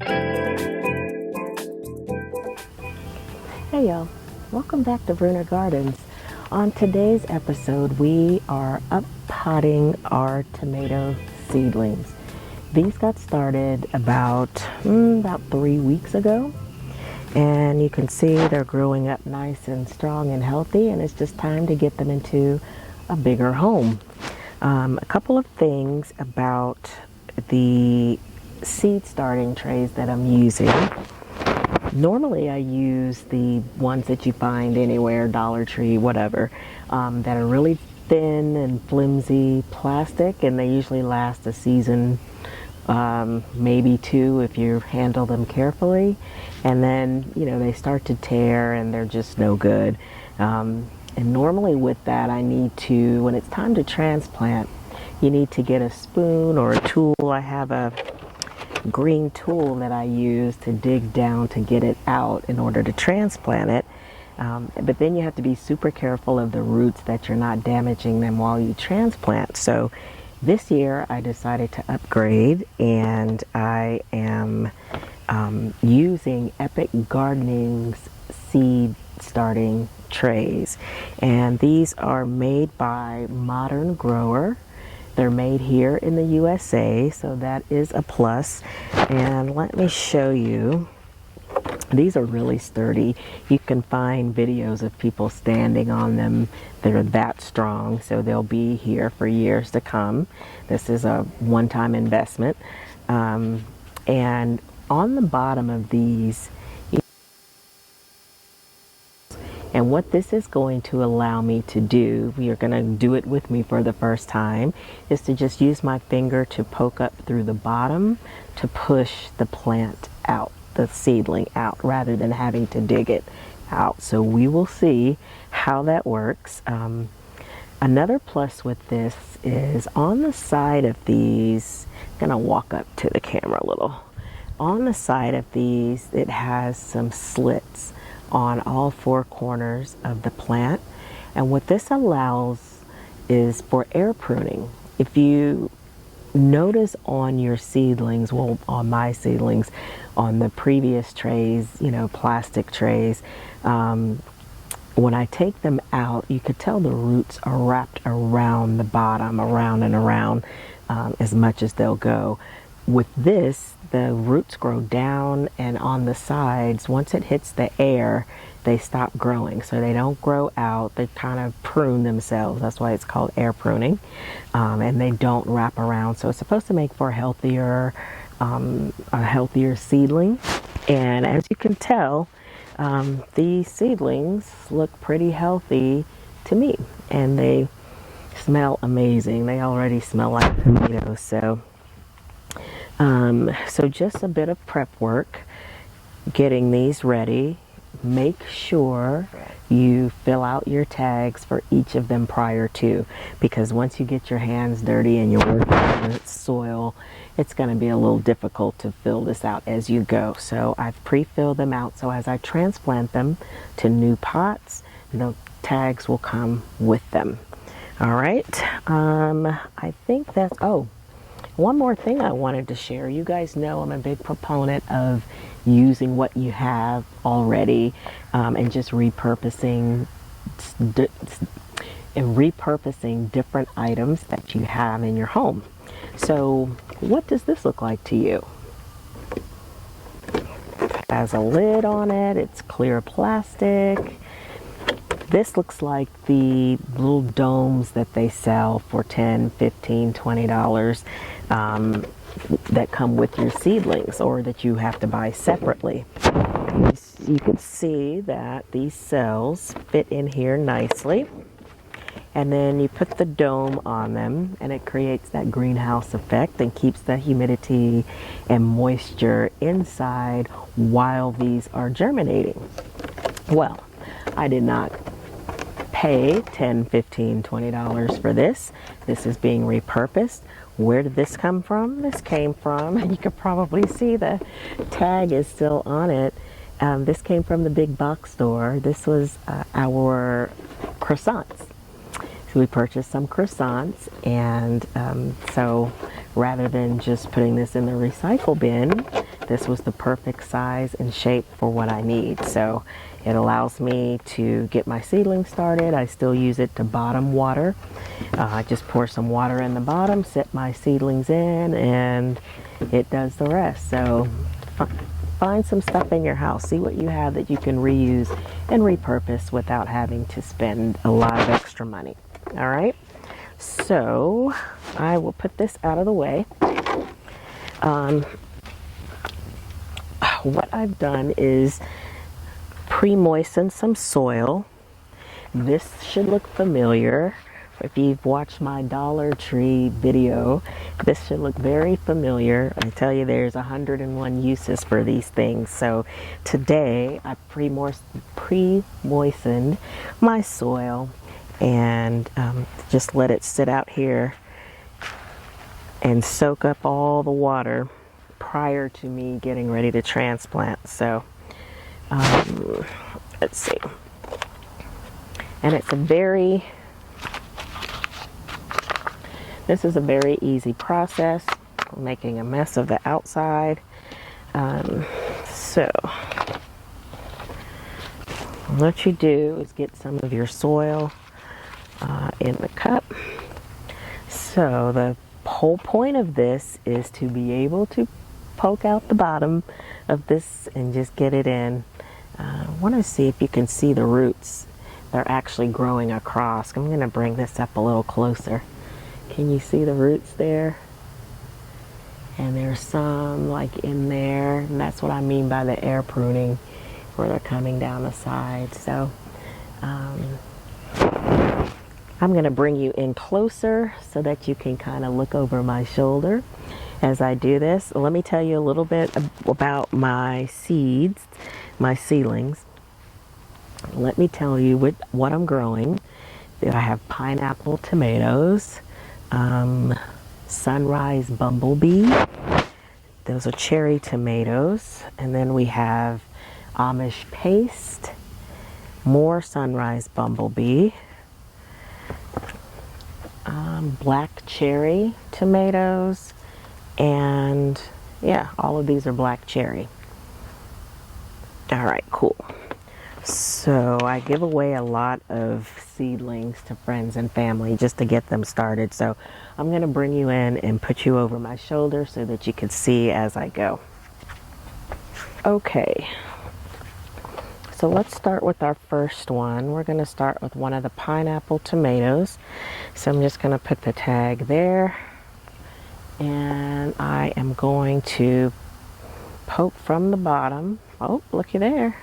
Hey y'all, welcome back to Bruner Gardens. On today's episode, we are up potting our tomato seedlings. These got started about 3 weeks ago, and you can see they're growing up nice and strong and healthy, and it's just time to get them into a bigger home. A couple of things about the seed starting trays that I'm using. Normally I use the ones that you find anywhere, Dollar Tree, whatever, that are really thin and flimsy plastic, and they usually last a season, maybe two if you handle them carefully. And then, they start to tear and they're just no good. And normally with that, I need to, when it's time to transplant, you need to get a spoon or a tool. I have a green tool that I use to dig down to get it out in order to transplant it. But then you have to be super careful of the roots that you're not damaging them while you transplant. So this year I decided to upgrade, and I am using Epic Gardening's seed starting trays. And these are made by Modern Grower. They're made here in the USA, so that is a plus. And let me show you. These are really sturdy. You can find videos of people standing on them. They're that strong, so they'll be here for years to come. This is a one-time investment. And on the bottom of these, and what this is going to allow me to do, you're going to do it with me for the first time, is to just use my finger to poke up through the bottom to push the plant out, the seedling out, rather than having to dig it out. So we will see how that works. Another plus with this is on the side of these, I'm going to walk up to the camera a little. On the side of these, it has some slits on all four corners of the plant, and what this allows is for air pruning. If you notice on your seedlings, well, on my seedlings, on the previous trays, plastic trays, when I take them out, you could tell the roots are wrapped around the bottom, around and around, as much as they'll go. With this, the roots grow down, and on the sides, once it hits the air, they stop growing. So they don't grow out, they kind of prune themselves. That's why it's called air pruning. And they don't wrap around. So it's supposed to make for a healthier seedling. And as you can tell, these seedlings look pretty healthy to me. And they smell amazing. They already smell like tomatoes. So just a bit of prep work, getting these ready. Make sure you fill out your tags for each of them prior to, because once you get your hands dirty and you're working on the soil, it's going to be a little difficult to fill this out as you go. So I've pre-filled them out, so as I transplant them to new pots, the tags will come with them. All right, I think that's, one more thing I wanted to share. You guys know I'm a big proponent of using what you have already, and just repurposing different items that you have in your home. So what does this look like to you? It has a lid on it. It's clear plastic. This looks like the little domes that they sell for $10, $15, $20 that come with your seedlings, or that you have to buy separately. You can see that these cells fit in here nicely. And then you put the dome on them, and it creates that greenhouse effect and keeps the humidity and moisture inside while these are germinating. Well, I did not pay $10, $15, $20 for this. This is being repurposed. Where did this come from? This came from, and you can probably see the tag is still on it. This came from the big box store. This was our croissants. So we purchased some croissants, and so rather than just putting this in the recycle bin, this was the perfect size and shape for what I need. So it allows me to get my seedlings started. I still use it to bottom water. I just pour some water in the bottom, set my seedlings in, and it does the rest. So find some stuff in your house. See what you have that you can reuse and repurpose without having to spend a lot of extra money. All right. So I will put this out of the way. What I've done is pre-moisten some soil. This should look familiar. If you've watched my Dollar Tree video, this should look very familiar. I tell you, there's 101 uses for these things. So today I pre-moistened my soil and just let it sit out here and soak up all the water prior to me getting ready to transplant. So let's see. And it's this is a very easy process. I'm making a mess of the outside. So what you do is get some of your soil in the cup. So the whole point of this is to be able to poke out the bottom of this and just get it in. I want to see if you can see the roots. They're actually growing across. I'm going to bring this up a little closer. Can you see the roots there? And there's some like in there, and that's what I mean by the air pruning, where they're coming down the side. So I'm going to bring you in closer so that you can kind of look over my shoulder as I do this. Let me tell you a little bit about my seeds, my seedlings. Let me tell you what I'm growing. I have pineapple tomatoes, sunrise bumblebee. Those are cherry tomatoes. And then we have Amish paste, more sunrise bumblebee, black cherry tomatoes, and yeah, all of these are black cherry. All right, cool. So I give away a lot of seedlings to friends and family just to get them started. So I'm going to bring you in and put you over my shoulder so that you can see as I go. Okay. So let's start with our first one. We're going to start with one of the pineapple tomatoes. So I'm just going to put the tag there. And I am going to poke from the bottom. Oh, looky there.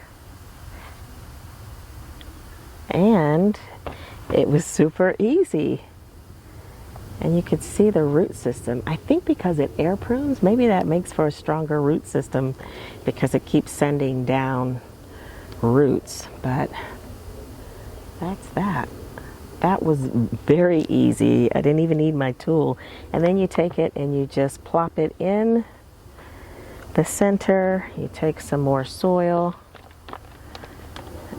And it was super easy. And you could see the root system. I think because it air prunes, maybe that makes for a stronger root system because it keeps sending down roots. But that's that. That was very easy. I didn't even need my tool. And then you take it and you just plop it in the center. You take some more soil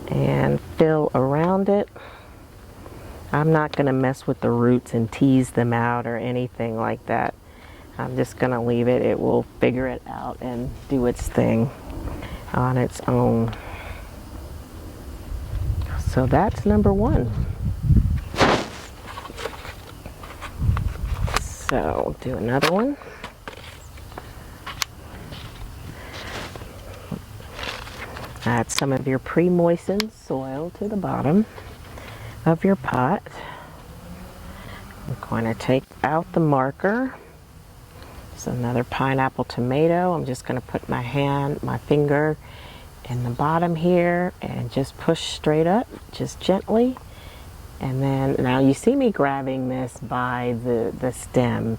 and fill around it. I'm not going to mess with the roots and tease them out or anything like that. I'm just going to leave it. It will figure it out and do its thing on its own. So that's number one. So do another one. Add some of your pre-moistened soil to the bottom of your pot. I'm going to take out the marker. It's another pineapple tomato. I'm just going to put my finger in the bottom here and just push straight up, just gently. And then, now you see me grabbing this by the stem.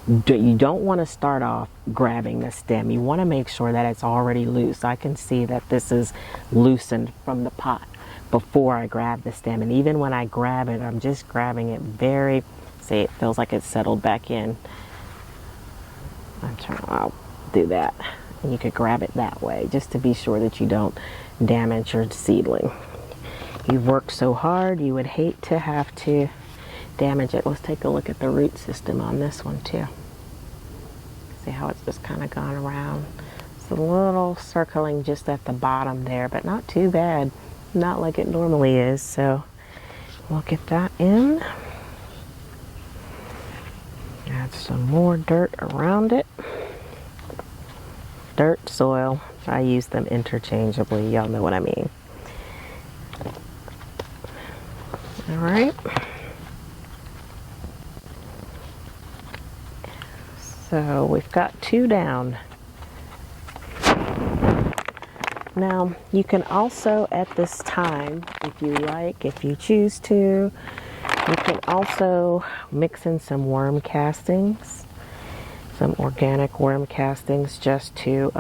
You don't want to start off grabbing the stem. You want to make sure that it's already loose. I can see that this is loosened from the pot before I grab the stem. And even when I grab it, I'm just grabbing it see, it feels like it's settled back in. I'll do that. And you could grab it that way, just to be sure that you don't damage your seedling. You've worked so hard, you would hate to have to damage it. Let's take a look at the root system on this one too. See how it's just kind of gone around. It's a little circling just at the bottom there, but not too bad. Not like it normally is, so we'll get that in. Add some more dirt around it. Dirt, soil, I use them interchangeably. Y'all know what I mean. All right. So we've got 2 down. Now, you can also at this time, if you like, if you choose to, you can also mix in some worm castings, some organic worm castings, just to,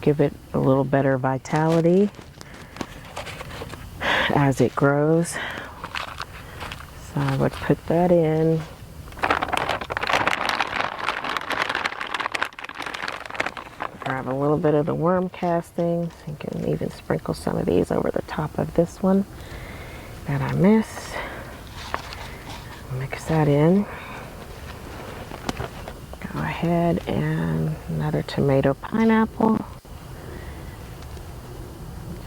give it a little better vitality as it grows. So I would put that in. Grab a little bit of the worm castings. You can even sprinkle some of these over the top of this one that I missed. Mix that in. Go ahead and another tomato pineapple.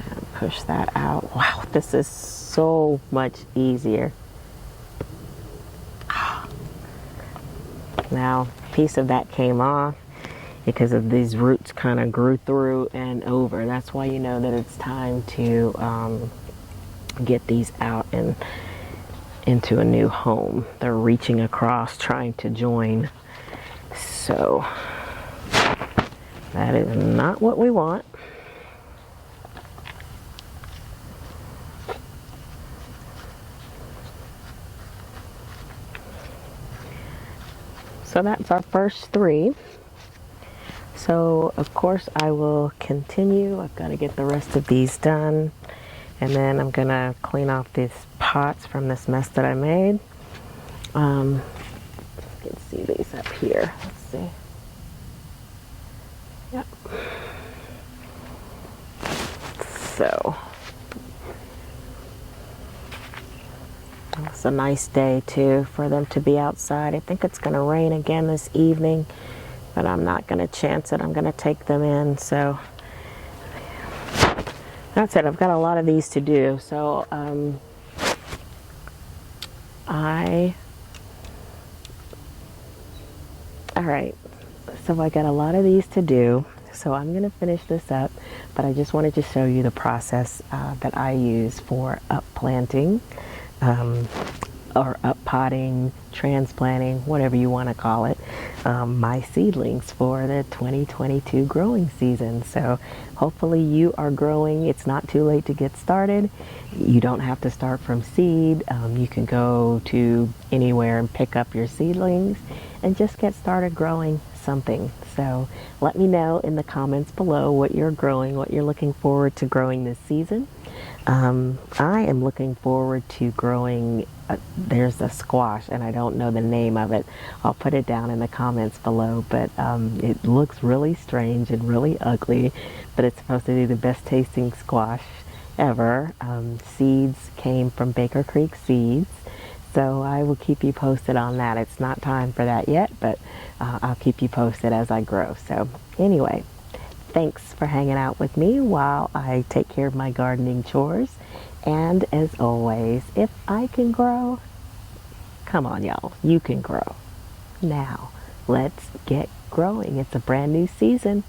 And push that out. Wow, this is so much easier. Now, a piece of that came off because of these roots kind of grew through and over. That's why you know that it's time to get these out and into a new home. They're reaching across, trying to join. So that is not what we want. So that's our first 3. So of course I will continue. I've got to get the rest of these done, and then I'm gonna clean off these pots from this mess that I made. You can see these up here. Let's see. Yep. So it's a nice day too for them to be outside. I think it's gonna rain again this evening, but I'm not going to chance it. I'm going to take them in. So that's it. I've got a lot of these to do. So all right. So I got a lot of these to do. So I'm going to finish this up, but I just wanted to show you the process that I use for upplanting, or uppotting, transplanting, whatever you want to call it, my seedlings for the 2022 growing season. So hopefully you are growing. It's not too late to get started. You don't have to start from seed. You can go to anywhere and pick up your seedlings and just get started growing something. So let me know in the comments below what you're growing, what you're looking forward to growing this season. I am looking forward to growing, there's a squash and I don't know the name of it. I'll put it down in the comments below, but it looks really strange and really ugly, but it's supposed to be the best tasting squash ever. Seeds came from Baker Creek Seeds, so I will keep you posted on that. It's not time for that yet, but I'll keep you posted as I grow. So anyway, thanks for hanging out with me while I take care of my gardening chores. And as always, if I can grow, come on y'all, you can grow. Now, let's get growing. It's a brand new season.